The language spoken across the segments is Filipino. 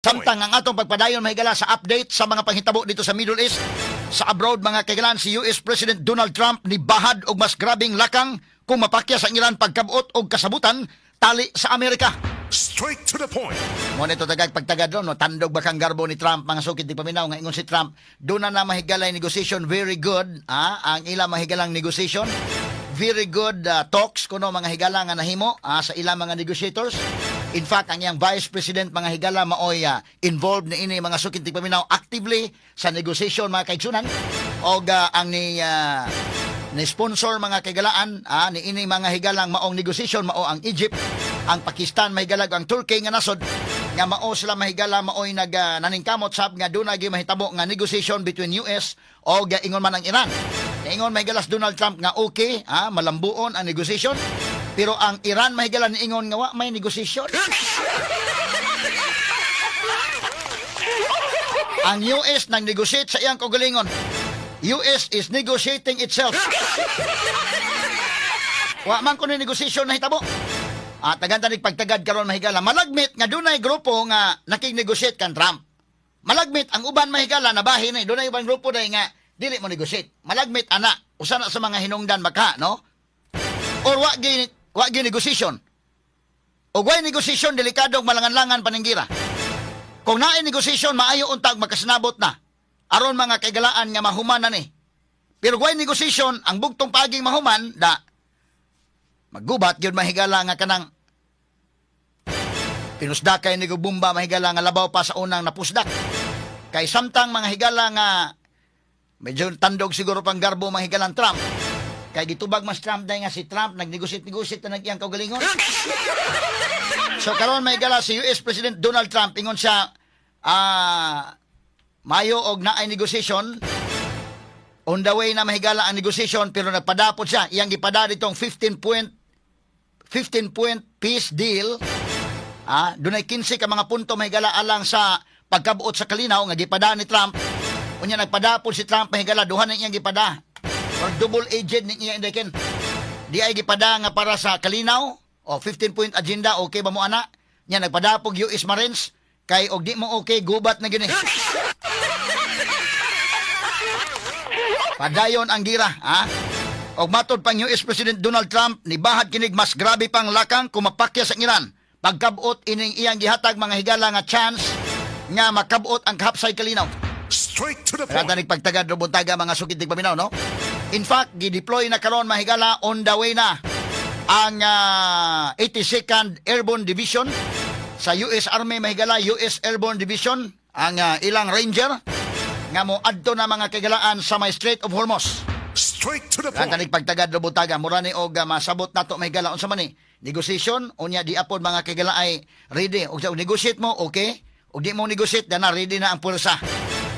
Samtang ang atong pagpadayon mahigala sa update sa mga panghitabo dito sa Middle East, sa abroad mga kaigalan, si US President Donald Trump ni bahad og mas grabing lakang kung mapakya sa Iran pagkabuot og kasabutan tali sa Amerika. Straight to the point. Mo nito tagag pagtagad ron, no, tandog bakang garbo ni Trump, mga sukid di paminaw nga ingon si Trump, doon na mahigalay negotiation very good, ang ila mahigalang negotiation. Very good talks kuno mga higala nga nahimo sa ilang mga negotiators. In fact, ang iyang Vice President mga higala maoy involved ni ini mga sukid paminaw actively sa negotiation mga kaigsunan. Og ang ni sponsor mga kaigalaan ni ini mga higalang maong negotiation mao ang Egypt, ang Pakistan mahigalag, ang Turkey nga nasod nga mao sila mahigala maoy naningkamot sab nga dunay mahitabo nga negotiation between US og ingon man ang Iran. Ingon mahigalas Donald Trump nga okay, malambuon ang negosasyon. Pero ang Iran mahigala ni ingon nga wa may negosasyon. Ang US nang negotiate sa iyang kaugalingon. US is negotiating itself. Wa man kuno negosasyon na hitabo. At tagantanig pagtagad karon mahigala malagmit nga dunay grupo nga nakig-negotiate kan Trump. Malagmit ang uban mahigala na bahin ni dunay ubang grupo dai nga dili mo negotiate. Malagmit ana usa na sa mga hinungdan baka, no? Or wa gi negotiation. O wa negotiation delikadong malangan-langan paninggira. Kung naay negotiation maayo untag makasinabot na. Aron mga kaigalaan nga mahuman na ni. Pero wa negotiation ang bugtong paging mahuman da maggubat gyud mahigala nga kanang pinusdakay ni bumba mahigala nga labaw pa sa unang napusdak. Kay samtang mga higala nga medyo tandog siguro pang garbo mahigalang Trump. Kaya gitubag mas Trump dahil nga si Trump nagnegosyate na nagyang kaugalingon. So karon mahigala si US President Donald Trump ingon siya mayo og naay negotiation. On the way na mahigala ang negotiation pero nagpadapot siya. Iyang gipada ditong 15 point peace deal. Dunay 15 ka mga punto mahigala alang sa pagkabuot sa kalinaw nga gipada ni Trump. Unya nagpadapol si Trump mahigala duha na iyang gipada. Or double agent ni iyang indekin. Di ay gipada nga para sa kalinaw o 15 point agenda okay ba mo ana? Nya nagpadapog US Marines kay og di mo okay gubat na gini. Padayon ang gira, Og matod pang US President Donald Trump ni bahad kinig mas grabe pang lakang kumapakya sa Iran. Pagkabuot ining iyang gihatag mga higala nga chance nga makabuot ang kahapsay kalinaw. Straight to the point. Kata nagpagtagad o buntaga mga sukitig paminaw, no? In fact, gideploy na karon mahigala on the way na ang 82nd Airborne Division sa US Army mahigala, US Airborne Division, ang ilang ranger nga mo adto na mga kagalaan sa may Strait of Hormuz. Straight to the Kata point. nagpagtagad o buntaga, mura ni og masabot nato mahigala unsa man ni negosasyon, unya di apod mga kagala ay ready. Og sa negotiate mo, okay? Og di mo negotiate, na ready na ang pwersa.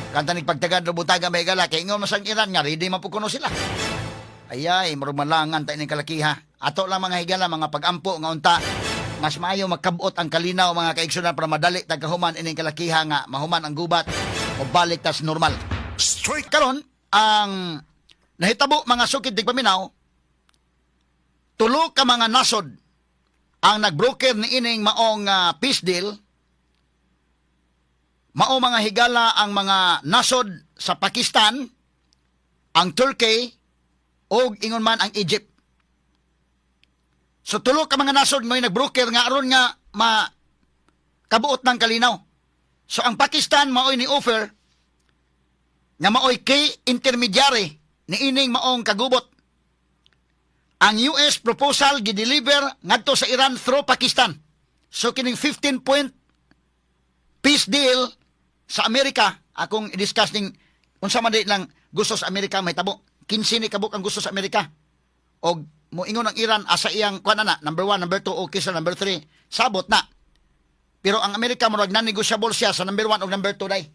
Kanta nagpagtagad o butaga may gala, kay ingon masang Iran nga, ready mapukuno sila. Ayay, marumalangan tayo ng kalakiha. Ato lang mga higala, mga pagampo nga unta, mas maayo magkabuot ang kalinaw mga kaigsunan para madali tagkahuman ining kalakiha nga mahuman ang gubat o balik tas normal. Straight. Karon ang nahitabo mga sukid tigpaminaw, tulo ka mga nasod ang nagbroker ni ining maong peace deal. Mao mga higala ang mga nasod sa Pakistan, ang Turkey, o ingon man ang Egypt. So tulo ka mga nasod may nagbroker nga aron nga kabuot ng kalinaw. So ang Pakistan maoy ni offer nga maoy kay intermediary ni ining maong kagubot. Ang US proposal gideliver ngadto sa Iran through Pakistan. So kining 15 point peace deal sa Amerika, akong i-discuss ning unsa man lang gusto sa Amerika may tabo. 15 ni kabuk ang gusto sa Amerika. Og moingon ang Iran asa iyang kuan na number 1, number 2, okay sa number 3. Sabot na. Pero ang Amerika murag non-negotiable siya sa number 1 ug number 2 day.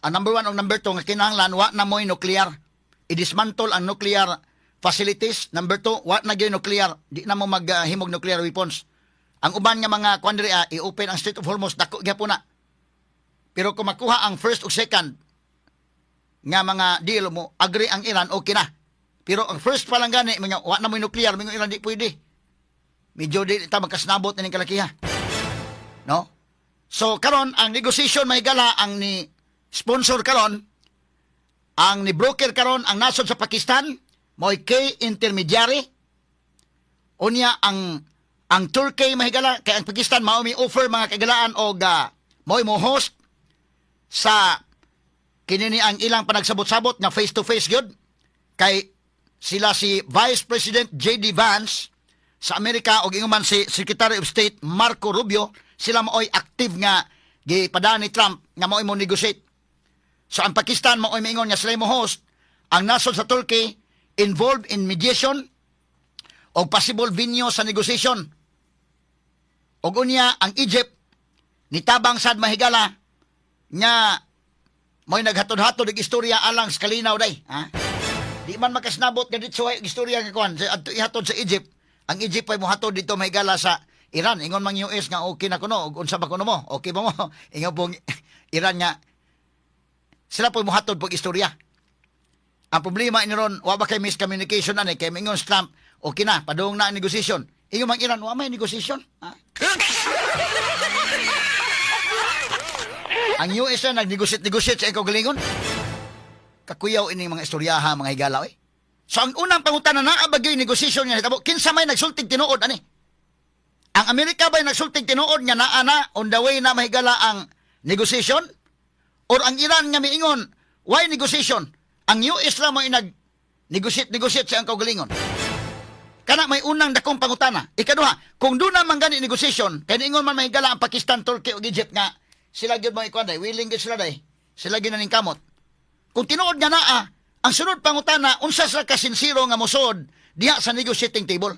Ang number 1 ug number 2 nga kinahanglan wa na mo'y nuclear. I-dismantle ang nuclear facilities. Number 2, wa na gyud nuclear. Di na mo maghimog nuclear weapons. Ang uban nga mga kuan diri i-open ang Strait of Hormuz dako gyapon na. Pero kung makuha ang first o second nga mga deal mo, agree ang Iran, okay na. Pero ang first pa lang gani, wa na mo nuclear, mga Iran di pwede. Medyo di ta magkasnabot na ng kalakiha. No? So karon ang negotiation mahigala ang ni sponsor karon, ang ni broker karon ang nasod sa Pakistan mo'y kay intermediary. Unya ang Turkey mahigala kay ang Pakistan mao mi offer mga kagalaan og mo'y mo host sa kinini ang ilang panagsabot-sabot nga face to face gyud kay sila si Vice President J.D. Vance sa Amerika og inguman si Secretary of State Marco Rubio, sila maoy active nga gipadaan ni Trump nga maoy mo negotiate. So ang Pakistan maoy maingon nga sila mo host, ang nasod sa Turkey involved in mediation o possible venue sa negotiation. Og unya ang Egypt nitabang sad mahigala nga mo'y naghatod-hatod og istorya alang sa kalinaw day, ha? Di man makasnabot nga dito sa istorya nga kuan sa ihatod sa Egypt. Ang Egypt ay mohatod dito mahigala sa Iran. Ingon mang US nga okay na kuno ug unsa ba kuno mo? Okay ba mo? Ingon pong Iran nga sila po mohatod pag istorya. Ang problema ini ron wa ba kay miscommunication ani kay mingon Trump okay na padung na ang negotiation. Ingon mang Iran wa may negotiation, ha? Ang US na nag-negotiate sa ikaw galingon. Kakuyaw ini mga istoryaha, mga higala, eh. So, ang unang pangutana na bagay negosasyon niya, kinsa may nagsultig tinuod, ani? Ang Amerika ba'y nagsultig tinuod niya na on the way na mahigala ang negosasyon? Or ang Iran nga miingon, why negosasyon? Ang US lang mo nag-negotiate sa ang kaugalingon. Kana may unang dakong pangutana. Ikaduha, kung doon naman gani negosasyon, kaya niingon man mahigala ang Pakistan, Turkey o Egypt nga, sila gyud mo ikuan day, willing gyud sila day. Sila gyud naning kamot. Kung tinuod nga naa, ang sunod pangutana unsa sa kasinsiro nga mosod diha sa negotiating table.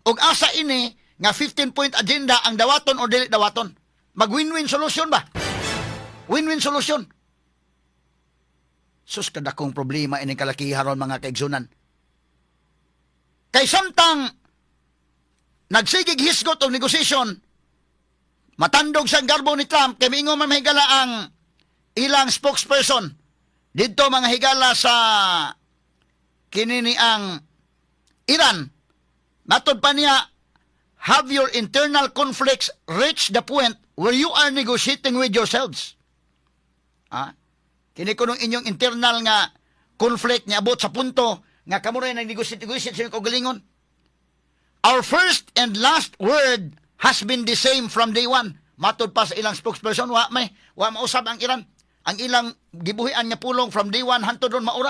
Og asa ini nga 15-point agenda ang dawaton o dili dawaton. Mag-win-win solution ba? Win-win solution. Sus kadakong problema ining kalakiharon mga kaigsunan. Kay samtang nagsigig hisgot og negosasyon, matandog sa garbo ni Trump, kay miingon man mahigala ang ilang spokesperson dito mga higala sa kinini ang Iran. Matod pa niya, have your internal conflicts reached the point where you are negotiating with yourselves? Kini ko nung inyong internal nga conflict niya abot sa punto nga kamo rin nag-negotiate sa kaugalingon. Our first and last word has been the same from day one. Matod pa sa ilang spokesperson, wa mausab ang Iran. Ang ilang gibuhian nga pulong from day one hantod ron maura.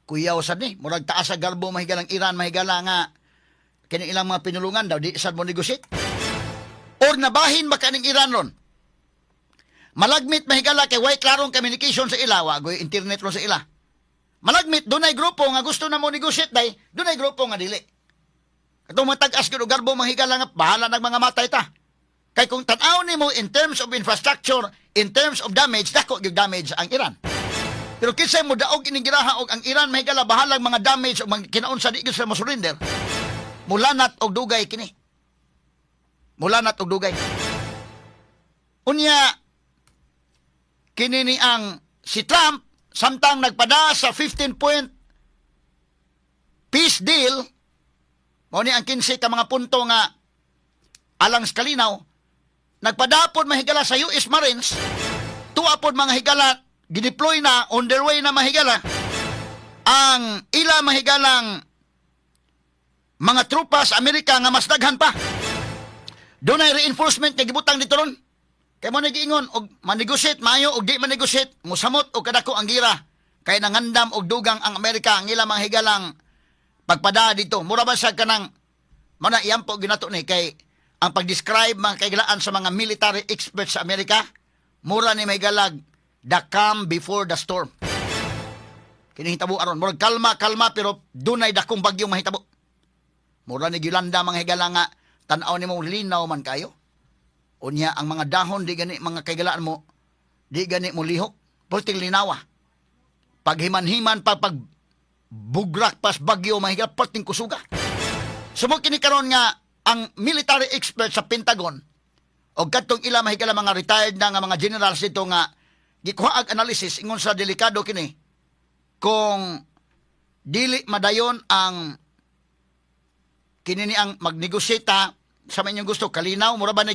Kuyaw sad ni, murag taas sa garbo mahigalang Iran, mahigala nga kini ilang mga pinulungan daw di sad mo negotiate. Or nabahin ba kaning Iran ron? Malagmit mahigala kay way klarong communication sa ila, wa goy internet ron sa ila. Malagmit dunay grupo nga gusto na mo negotiate day, dunay grupo nga dili. Katong matag-as gyud og garbo mahigala nga bahala nag mga matay ta. Kay kung tan-aw nimo in terms of infrastructure, in terms of damage, dako gyud damage ang Iran. Pero kinsay mo daog ining giraha og ang Iran mahigala bahalang mga damage o mga kinaunsa di gyud sila mo-surrender. Mulanat og dugay kini. Mulanat og dugay. Unya kini ni ang si Trump samtang nagpada sa 15-point peace deal, mao ni ang 15 ka mga punto nga alang sa kalinaw, nagpadapod mahigala sa US Marines, tuapod mga higala, gideploy na, on their way na mahigala, ang ila mahigalang mga trupa sa Amerika nga mas daghan pa. Doon ay reinforcement nga gibutang dito ron. Kaya mo nagiingon, og manegosate, maayo, og di manegosate, musamot o kadako ang gira. Kaya nangandam og dugang ang Amerika, ang ila mga higalang pagpada dito. Mura ba sa kanang, mana iyan po ginato ni, kay ang pag-describe mga kaigalaan sa mga military experts sa Amerika, mura ni may galag, the calm before the storm. Kinihitabo aron, mura kalma, pero dunay dakong bagyong mahitabo. Mura ni Yolanda mga higala nga, tanaw ni mo linaw man kayo. Unya, ang mga dahon, di gani mga kaigalaan mo, di gani mo lihok, pulting linawa. Paghiman-himan, pag bugrak pas bagyo, mahigala, pulting kusuga. Sumok kinikaroon nga, ang military expert sa Pentagon, o katong ila mahigala mga retired na nga mga generals dito nga, gikuha ag analysis, ingon sa delikado kini, kung dili madayon ang kinini ang magnegosyeta sa inyong gusto, kalinaw, mura ba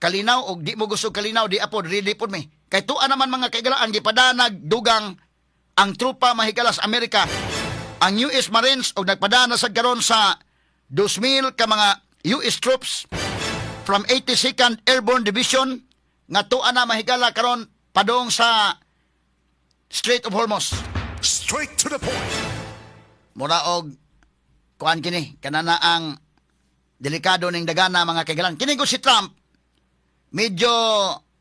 kalinaw o di mo gusto kalinaw, di apod, ready po mi. Kay tuan naman mga kaigalaan, gipadanag, dugang, ang trupa mahigalas Amerika, ang US Marines, o nagpadana sa garon sa 2,000 ka mga US troops from 82nd Airborne Division, nga tuan na mahigala karon padong sa Strait of Hormuz. Straight to the point. Mura og kuan kini kanana ang delikado ning dagana mga kaigalan. Kini ko si Trump medyo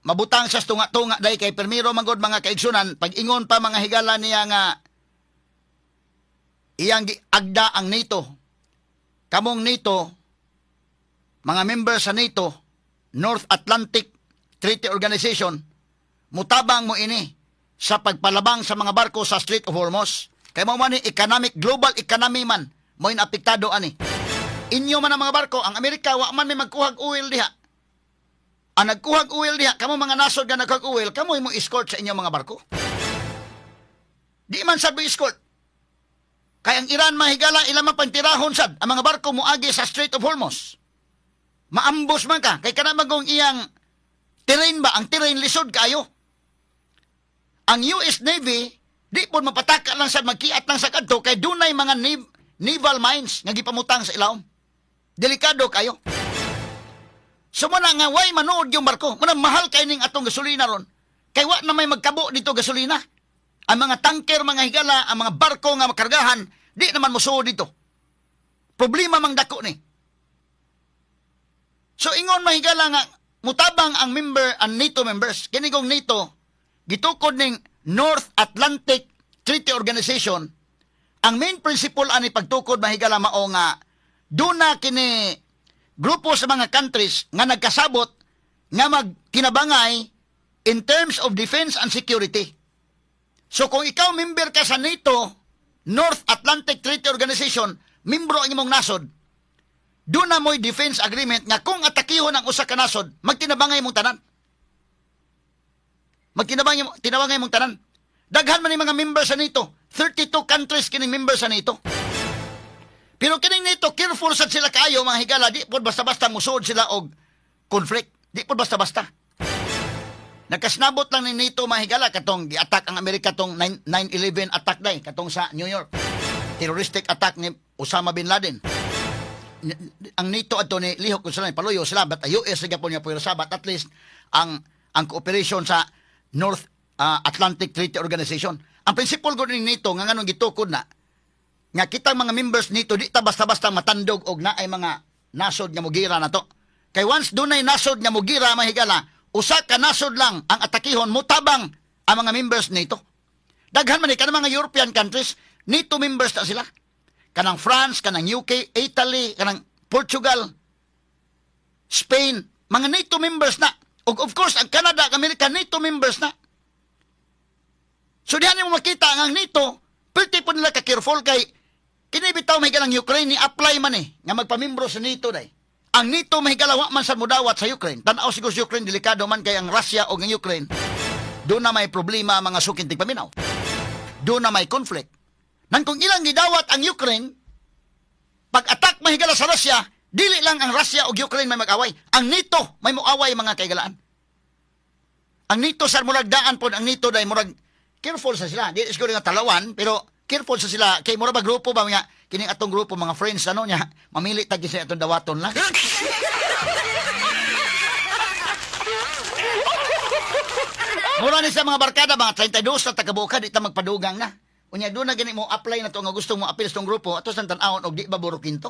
mabutang sa tunga-tunga dai kay permiro manggod mga kaigsunan pag-ingon pa mga higala niya nga iyang agda ang NATO. Kamong NATO, mga member sa NATO, North Atlantic Treaty Organization, mutabang mo ini sa pagpalabang sa mga barko sa Strait of Hormuz. Kaya mo man ni global economy man, mo apektado ani. Inyo man ang mga barko, ang Amerika, wa man may magkuhag oil diha. Ang nagkuhag oil diha, kamo mga nasod nga nagkuhag oil, kamo mo escort sa inyong mga barko. Di man sabi escort. Kaya ang Iran mahigala, ilang pantirahon sad, ang mga barko muagi sa Strait of Hormuz. Maambos man ka, kay kanamagong iyang terrain ba, ang terrain lisod kayo. Ang US Navy, di po mapataka lang sa magkiat lang sa kadto, kay dunay mga naval mines nga gipamutang sa ilawom. Delikado kayo. So muna nga, way manood yung barko. Muna mahal kayo ning atong gasolina ron. Kay wa na may magkabo dito gasolina. Ang mga tanker, mga higala, ang mga barko nga makargahan, di naman musuod dito. Problema mang dako ni. So ingon mahigala nga, mutabang ang NATO members, kinigong NATO, gitukod ning North Atlantic Treaty Organization, ang main principle ani pagtukod mahigala mao nga duna kini grupo sa mga countries nga nagkasabot nga magkinabangay in terms of defense and security. So kung ikaw member ka sa NATO, North Atlantic Treaty Organization, membro ang imong nasod, doon na mo'y defense agreement nga kung atakihon ang usa ka nasod, magtinabangay mong tanan. Tinabangay mong tanan. Daghan man yung mga member sa NATO. 32 countries kining member sa NATO. Pero kining NATO, careful sad sila kayo, mga higala, di po basta-basta musuod sila og conflict. Di po basta-basta. Nagkasnabot lang ni NATO, mga higala, katong gi-attack ang Amerika, tong 9/11 attack day, katong sa New York. Terroristic attack ni Osama Bin Laden. Ang NATO ato ni lihok kung sila ni paluyo sila, but US siya po niya po sabat, at least ang cooperation sa North Atlantic Treaty Organization. Ang principle ko ni NATO nga nganong gitukod na nga kitang mga members nito di ta basta-basta matandog og naay mga nasod nga mugira na to. Kay once dunay nasod nga mugira mahigala, usa ka nasod lang ang atakihon mutabang ang mga members nito. Daghan man ni kanang mga European countries, NATO members na sila. Kanang France, kanang UK, Italy, kanang Portugal, Spain, mga NATO members na. Og of course, ang Canada, Amerika, NATO members na. So diyan mo makita ang NATO, pwede po nila ka-careful kay kinibitaw mahigala ng Ukraine, ni-apply man nga magpamimbro sa NATO day. Ang NATO mahigala man sa mudawat sa Ukraine. Tanaw siguro sa Ukraine, delikado man kay ang Russia o ang Ukraine. Doon na may problema mga sukintig paminaw. Doon na may conflict. Nang kung ilang gidawat ang Ukraine, pag-attack mahigala sa Russia, dili lang ang Russia o Ukraine may mag-away. Ang NATO may muaway mga kaigalaan. Ang NATO sa murag daan po, ang NATO day murag careful sa sila. Di siguro nga talawan, pero careful sa sila. Kay mura ba grupo ba nga, kining atong grupo, mga friends, ano niya, mamili tagi sa atong dawaton lang. Mura ni sa mga barkada, mga 32 na tagabuka, di ta magpadugang na. Unya doon na gani mo apply na to nga gusto mo appeal sa tong grupo, ato sa tan-awon og di ba burukinto.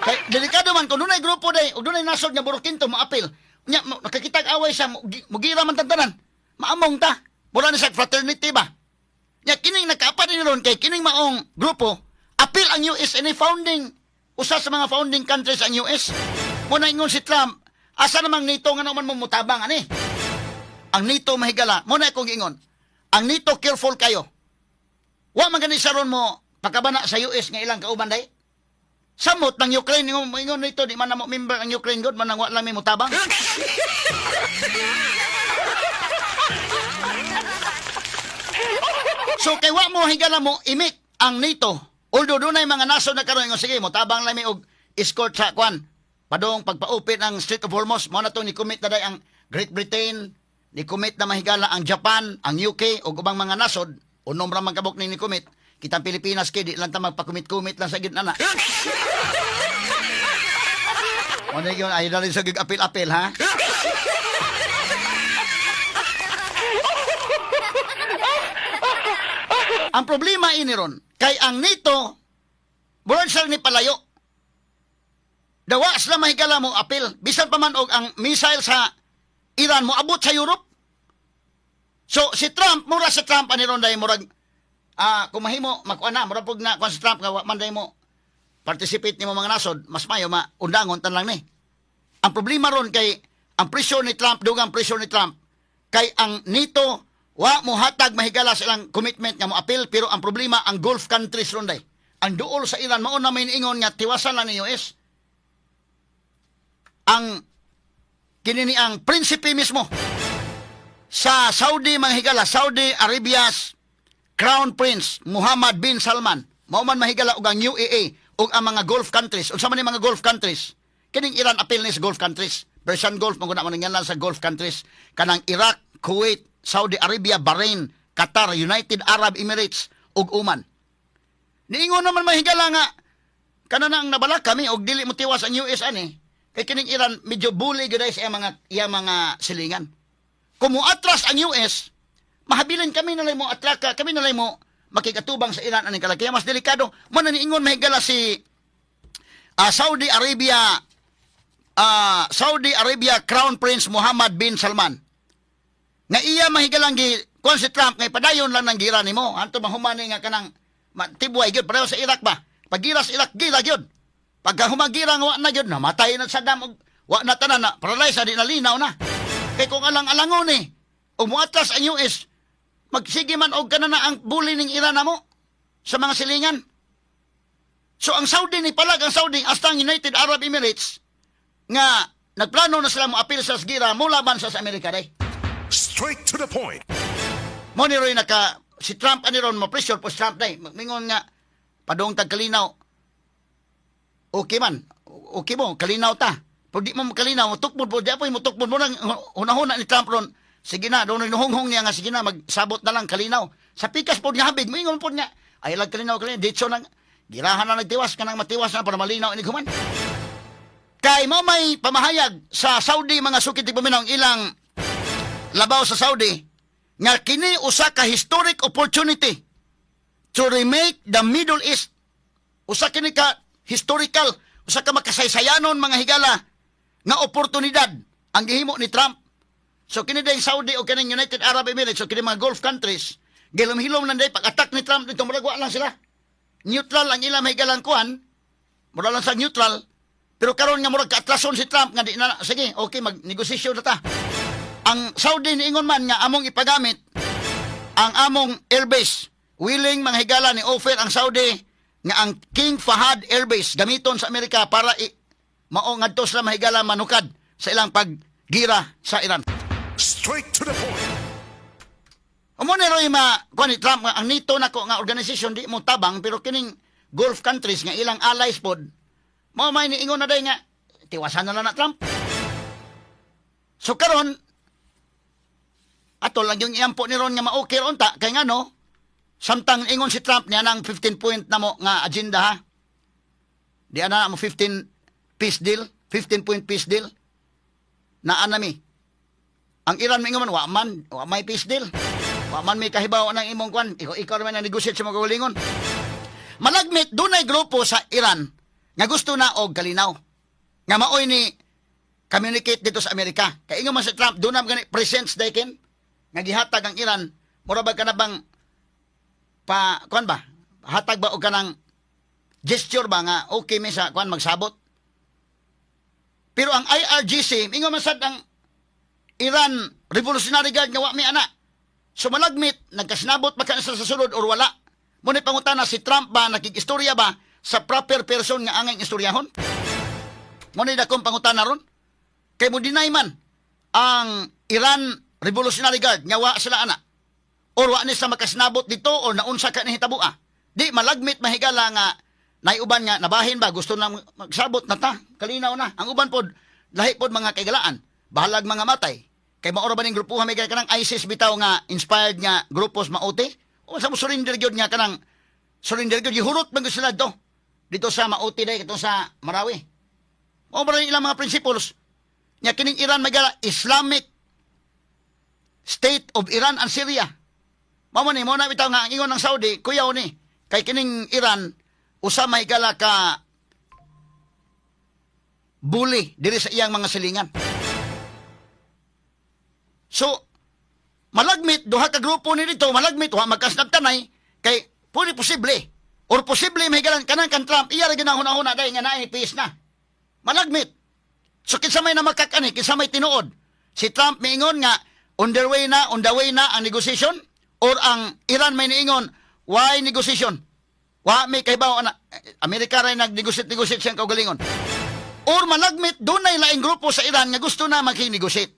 Kay delikado man kung dunay grupo day, og dunay nasod nga burukinto mo appeal. Unya nakakitag away sa mugira man tantanan. Maamong ta. Mura ni sa fraternity ba. Nya kining nakaapa din ron kay kining maong grupo, appeal ang US any founding usa sa mga founding countries ang US. Muna ingon si Trump, asa namang NATO nga naman mo mutabang ani? Ang NATO mahigala, muna akong ingon. Ang NATO careful kayo. Wa man gani saron mo pakabana sa US nga ilang kauban day. Samot ng Ukraine ingon nito di man na mo member ang Ukraine god man wa lang may mutabang. So kay wa mo higala mo imik ang NATO. Although dunay mga nasod na karon ingon sige mutabang lang may og escort sa kwan padong pagpa-open ang Strait of Hormuz, mao na to ni commit na day ang Great Britain, ni commit na mahigala ang Japan, ang UK ug ubang mga nasod, unom ra man kabok ni commit. Kitang Pilipinas kay di lang ta magpa-commit lang sa gitna na. Ano yun, ay na rin sa apil-apil, ha? Ang problema ini ron, kay ang NATO, bulan sila ni palayo. Dawa sila mahigala mo apil. Bisan pa man og ang missile sa Iran mo abot sa Europe. So, si Trump, mura sa Trump, ani ron dahil murag, kung mahimo, makuha na, mura pag na, kung si Trump, kawa man dahil mo, participate ni mo mga nasod, mas mayo, undangon, tan lang ni. Ang problema ron kay, ang presyo ni Trump, dugang presyo ni Trump, kay ang NATO, wa mo hatag mahigala silang commitment nga mo apil, pero ang problema, ang Gulf countries ron day. Ang duol sa Iran, mauna may niingon nga, tiwasan lang ni US. Ang, kinini ang prinsipe mismo, sa Saudi mahigala, Saudi Arabia's Crown Prince Muhammad bin Salman, mauman mahigala og ang UAE ug ang mga Gulf countries. Unsa man ni mga Gulf countries? Kining Iran apil ni sa Gulf countries. Persian Gulf maguna man lang sa Gulf countries. Kanang Iraq, Kuwait, Saudi Arabia, Bahrain, Qatar, United Arab Emirates ug Oman. Niingon naman mahigala nga kana na ang nabala kami og dili mo tiwas ang US ani. Kay kining Iran medyo bully gyud sa iya mga silingan. Kung muatras ang US, mahabilin kami nalay mo atraka, kami nalay mo makikatubang sa Iran aning kalaki. Mas delikado. Mo na niingon mahigala si Saudi Arabia Crown Prince Muhammad bin Salman. Nga iya mahigalang kung si Trump ngay padayon lang ng gira nimo. Anto mahumani nga kanang tibuay gyud pareho sa Iraq ba. Pag gira sa Iraq gira gyud. Pagka humagira nga wa na gyud na matay na Saddam og wa na tanan na paralyze di nalinaw na. Kay kung alang-alangon ni umuatras ang US, magsige man og kana na ang bully ning Iran na mo sa mga silingan. So ang Saudi ni palag ang Saudi hasta ang United Arab Emirates nga nagplano na sila mo apil sa gira mo laban sa Amerika day. Straight to the point. Mo ni Roy si Trump ani ron mo pressure po Trump day. Mingon nga padong tagkalinaw. Okay man. Okay mo kalinaw ta. Pero di mo kalinaw, tukbod po, di apoy mo tukbod mo nang hunahuna ni Trump ron. Sige na, doon nuhonghong niya nga, sige na, magsabot na lang kalinaw. Sa pikas po niya habig, moingon po niya, ay lang kalinaw, ditso nang, girahan na nagtiwas, kanang matiwas na para malinaw ini kuman. Kay mo may pamahayag sa Saudi, mga sukit di paminaw, ilang labaw sa Saudi, nga kini usa ka historic opportunity to remake the Middle East. Usa kini ka historical, usa ka makasaysayanon mga higala, nga oportunidad ang gihimo ni Trump. So kini day Saudi o kining United Arab Emirates o kini mga Gulf countries, gilom-hilom lang day pag-attack ni Trump dito muragwa lang sila. Neutral ang ilang mahigalang kuan, mura lang sa neutral, pero karon nga murag kaatrason si Trump nga di na, sige, okay, mag-negosasyon na ta. Ang Saudi niingon man nga among ipagamit ang among airbase. Willing mga higala ni offer ang Saudi nga ang King Fahad Airbase gamiton sa Amerika para mao ngadto sila mahigala manukad sa ilang paggira sa Iran. Straight to the point. Amo ni Roy kuan ni Trump nga ang NATO nako nga organisasyon di mo tabang pero kining Gulf countries nga ilang allies pod mao may niingon na day nga tiwasan na lang na Trump. So karon ato lang yung iampo ni Ron nga ma-okay ron ta kay ngano samtang ingon si Trump niya ng 15 point na mo nga agenda ha. Di ana mo 15 peace deal, 15 point peace deal. Na anami. Ang Iran mingon man wa may peace deal. Wa man may kahibaw ng imong kwan. Ikaw man ang negotiate sa mga kawalingon. Malagmit dunay grupo sa Iran nga gusto na og kalinaw. Nga maoy ni communicate dito sa Amerika. Kay ingon man si Trump dunam gani presence dayken nga gihatag ang Iran mura ba kana bang kuan ba? Hatag ba og kanang gesture ba nga okay mi sa kuan magsabot? Pero ang IRGC, ingon man sad ang Iran Revolutionary Guard nga wa mi ana. So malagmit, nagkasinabot pa kanila sa sulod or wala. Muna'y pangutana si Trump ba, nakikistorya ba sa proper person nga angay istoryahon? Muna'y dakong pangutana ron. Kay mo deny man ang Iran Revolutionary Guard nga wa sila ana. Or wa ni sa makasinabot dito or naunsa ka ni hitabua. Di malagmit mahigala nga Naiuban nga nabahin ba gusto na magsabot na ta, kalinaw na. Ang uban pod lahi pod mga kagalaan, bahalag mga matay. Kay maoro ba ning grupo may kanang ISIS bitaw nga inspired nga grupos mauti? O sa mo surrender gyud nga kanang surrender gyud gihurot man gyud sila dito sa mauti day dito sa Marawi. O ba ilang mga principles nya kining Iran magala Islamic State of Iran and Syria. Mao ni mo na bitaw nga ang ingon ng Saudi kuyaw ni kay kining Iran usa may gala ka bully diri sa iyang mga silingan. So, malagmit, duha ka grupo ni dito, malagmit, wa magkasnag tanay, kay, pwede posible. Or posible, may galan, kanang kan Trump, iya rin ginahuna-huna dahil nga naay peace na. Malagmit. So, kinsa may na makakani, kinsa may tinuod. Si Trump may ingon nga, on the way na ang negotiation, or ang Iran may niingon, why negotiation? Wa may kaybaw na Amerika ray nag-negotiate siyang kaugalingon. Or malagmit doon na laing grupo sa Iran nga gusto na makinegotiate.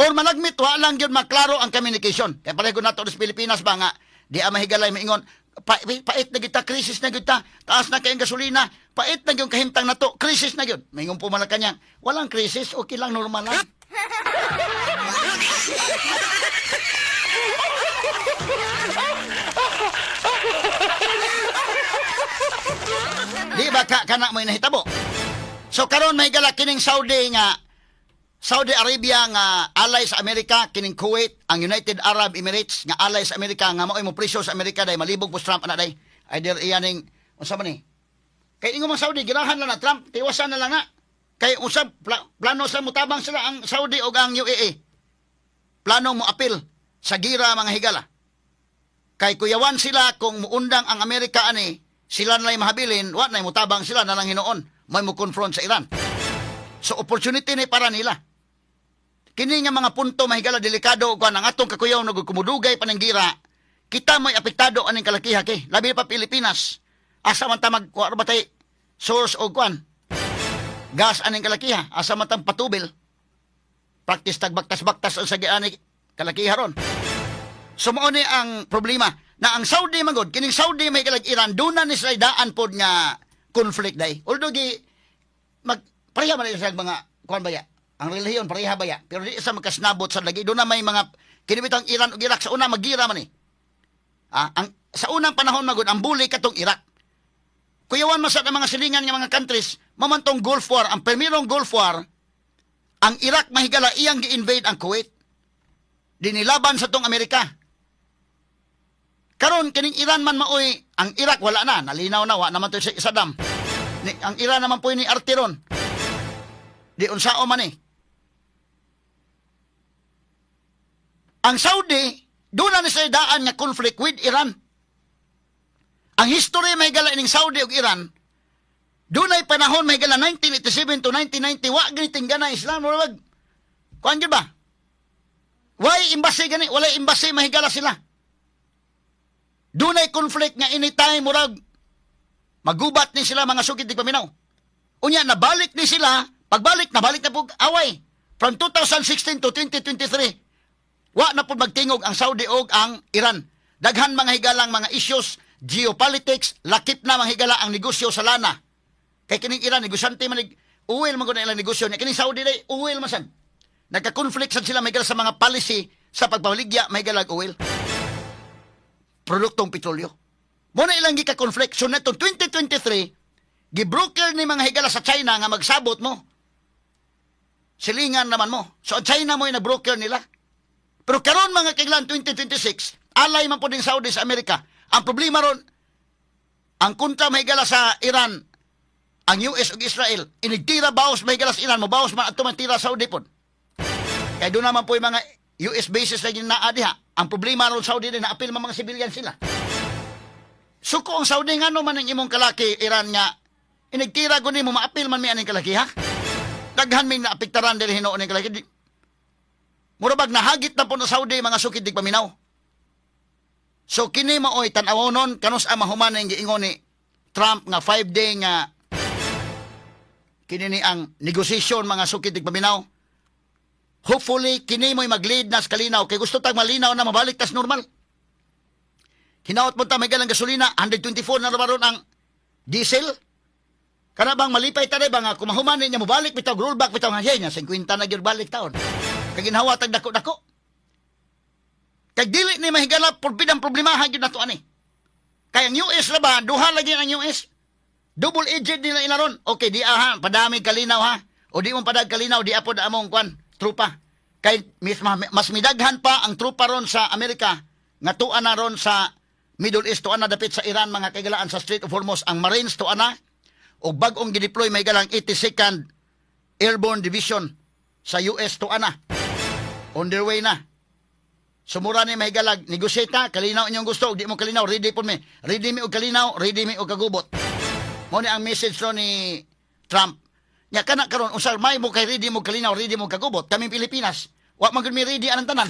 Or malagmit wa lang gyud maklaro ang communication. Kaya pareho nato sa Pilipinas ba nga di mahigalay maingon pait na kita krisis na kita taas na kayong gasolina pait na gyud kahimtang nato krisis na gyud. Maingon po man kanya walang krisis okay lang normal lang. Di ba kana mo inahitabo? So karon may gala kining Saudi Arabia nga alay sa Amerika, kining Kuwait, ang United Arab Emirates nga alay sa Amerika nga mao'y mo presyo sa Amerika day malibog po Trump ana day. Either iyaning unsa man ni? Kay ingon man Saudi girahan lang na Trump, tiwasan na lang na. Kay usab plano sa mutabang sila ang Saudi o ang UAE. Plano mo apil sa gira mga higala. Kay kuyawan sila kung muundang ang Amerika ani, sila na mahabilin, wa na mutabang sila na lang hinuon, may mo confront sa Iran. So opportunity ni para nila. Kini nga mga punto mahigala delikado ug ang atong kakuyaw no kumudugay pananggira, kita mo'y apektado aning kalakiha kay labi pa Pilipinas. Asa man ta magkuha ba tay source og kwan? Gas aning kalakiha, asa man tang patubil. Practice tagbaktas-baktas sa giani kalakiha ron. So mao ni ang problema na ang Saudi magod kining Saudi may kalag Iran duna ni sila daan pod nga conflict day. Although mag pareha man sa mga kuan baya. Ang relihiyon pareha baya, pero di isa magkasnabot sa lagi. Doon na may mga kinibitang Iran ug Iraq sa una magira man ni. Sa unang panahon magud ang bully katong Iraq. Kuyawan man sa mga silingan nga mga countries, mamantong Gulf War, ang primerong Gulf War, ang Iraq mahigala iyang gi-invade ang Kuwait. Dinilaban sa tong Amerika. Karon kining Iran man maoy, ang Iraq wala na, nalinaw na wa naman to si Saddam. Ang Iran naman po ni Artiron. Di unsao man ni. Ang Saudi, doon na sa daan nga conflict with Iran. Ang history may gala ining Saudi ug Iran, doon ay panahon may gala 1987 to 1990, wa ganiting gana Islam, wala kuan gyud ba? Why embassy gani? Wala embassy mahigala sila. Doon ay conflict nga anytime murag magubat ni sila mga sugid paminaw. Unya nabalik ni sila, pagbalik nabalik na pug away. From 2016 to 2023. Wa na po magtingog ang Saudi o ang Iran. Daghan mga higalang mga issues, geopolitics, lakip na mga higala ang negosyo sa lana. Kay kining Iran, negosyante man, uwil man ko na ilang negosyo niya. Kining Saudi day, uwil man san. Nagka-conflict sad sila may higala sa mga policy sa pagpabaligya, may higalang uwil. Produktong petrolyo. Muna ilang gika-conflict. So netong 2023, gibroker ni mga higala sa China nga magsabot mo. Silingan naman mo. So China mo yung nabroker nila. Pero karon mga kailan 2026, alay man po din Saudi sa Amerika. Ang problema ron, ang kontra mahigala sa Iran, ang US ug Israel, inigtira bawas mahigala sa Iran, mabawas man ato man tira Saudi po. Kaya doon naman po yung mga US bases na ginaadiha. Ang problema ron Saudi din, naapil mga civilian sila. Suko ang Saudi nga no man ang imong kalaki, Iran nga, inigtira ko ni mo, maapil man may aning kalaki ha? Daghan may naapiktaran dahil hinoon ng kalaki. Murabag nahagit na po na Saudi mga sukid di paminaw. So kini maoy tan-awonon kanus ang mahuman ang giingon ni Trump nga 5-day nga kini ni ang negosasyon mga sukid di paminaw. Hopefully kini mo'y mag-lead na sa kalinaw kay gusto tag malinaw na mabalik tas normal. Hinaot mo ta may galang gasolina 124 na naman ang diesel. Kana bang malipay ta ba nga kumahuman niya mo balik bitaw rollback bitaw nga siya 50 na gyud balik taon. Kag ginhawa tag dako-dako. Kag dili ni mahigalap porbidang problemahan gyud nato ani. Kay ang US na ba duha lagi ang US. Double agent nila ilaron. Okay, di aha, padami kalinaw ha. O di mo padag kalinaw, di apod among kwan, trupa. Kay mas midaghan pa ang trupa ron sa Amerika, nga tuan na ron sa Middle East, tuan na dapit sa Iran, mga kagalaan sa Strait of Hormuz, ang Marines tuan na, o bagong gideploy may galang 82nd Airborne Division sa US tuan na. On their way na. Sumura ni may galag, negosyate na, kalinaw inyong gusto, di mo kalinaw, ready po me. Ready mi og kalinaw, ready mi og kagubot. Mo ni ang message no ni Trump. Nya kana karon usar may mo kay ready mo kalinaw, ready mo kagubot. Kami Pilipinas, wa man gud mi ready anang tanan.